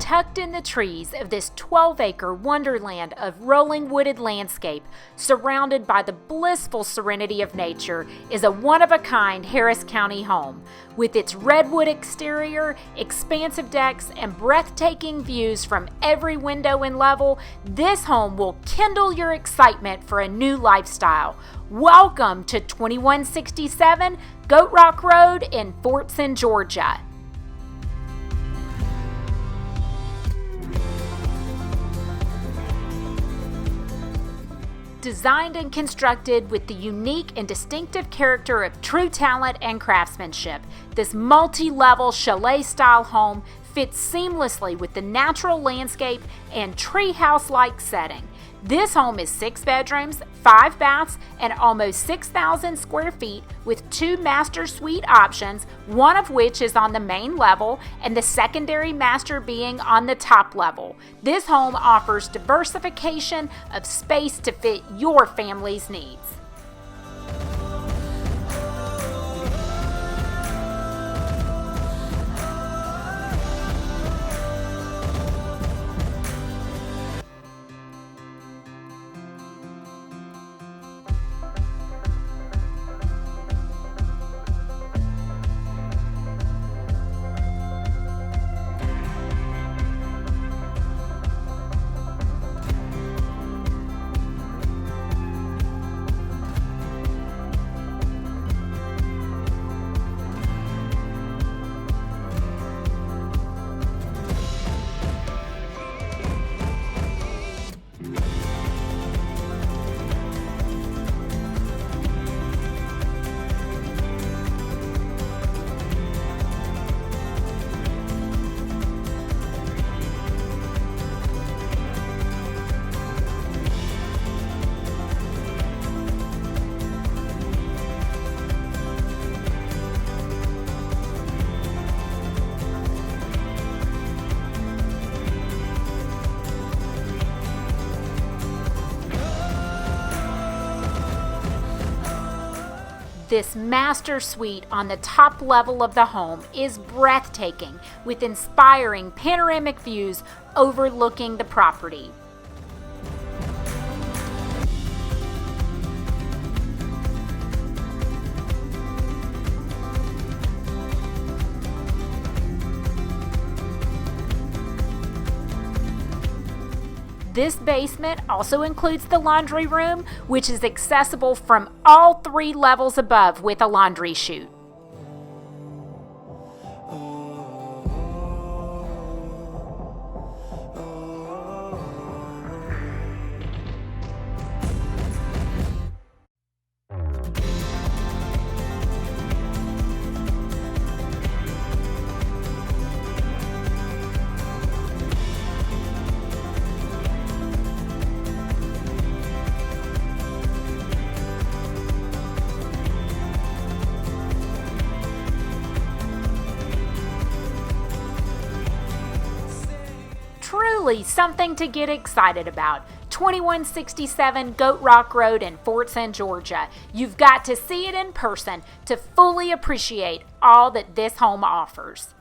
tucked in the trees of this 12-acre wonderland of rolling wooded landscape, surrounded by the blissful serenity of nature, is a one-of-a-kind Harris County home. With its redwood exterior, expansive decks, and breathtaking views from every window and level, this home will kindle your excitement for a new lifestyle. Welcome to 2167 Goat Rock Road in Fortson, Georgia. Designed and constructed with the unique and distinctive character of true talent and craftsmanship, this multi-level chalet-style home fits seamlessly with the natural landscape and treehouse-like setting. This home is 6 bedrooms, 5 baths, and almost 6,000 square feet with 2 master suite options, one of which is on the main level and the secondary master being on the top level. This home offers diversification of space to fit your family's needs. This master suite on the top level of the home is breathtaking, with inspiring panoramic views overlooking the property. This basement also includes the laundry room, which is accessible from all 3 levels above with a laundry chute. Truly something to get excited about. 2167 Goat Rock Road in Fortson, Georgia. You've got to see it in person to fully appreciate all that this home offers.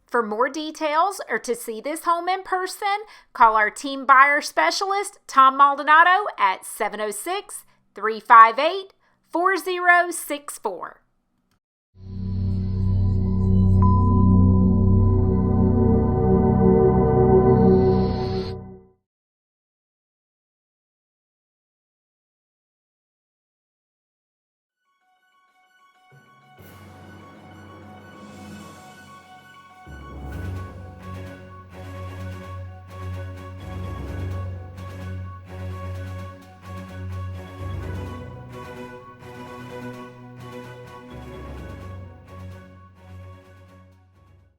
For more details or to see this home in person, call our team buyer specialist, Tom Maldonado, at 706-358-4064.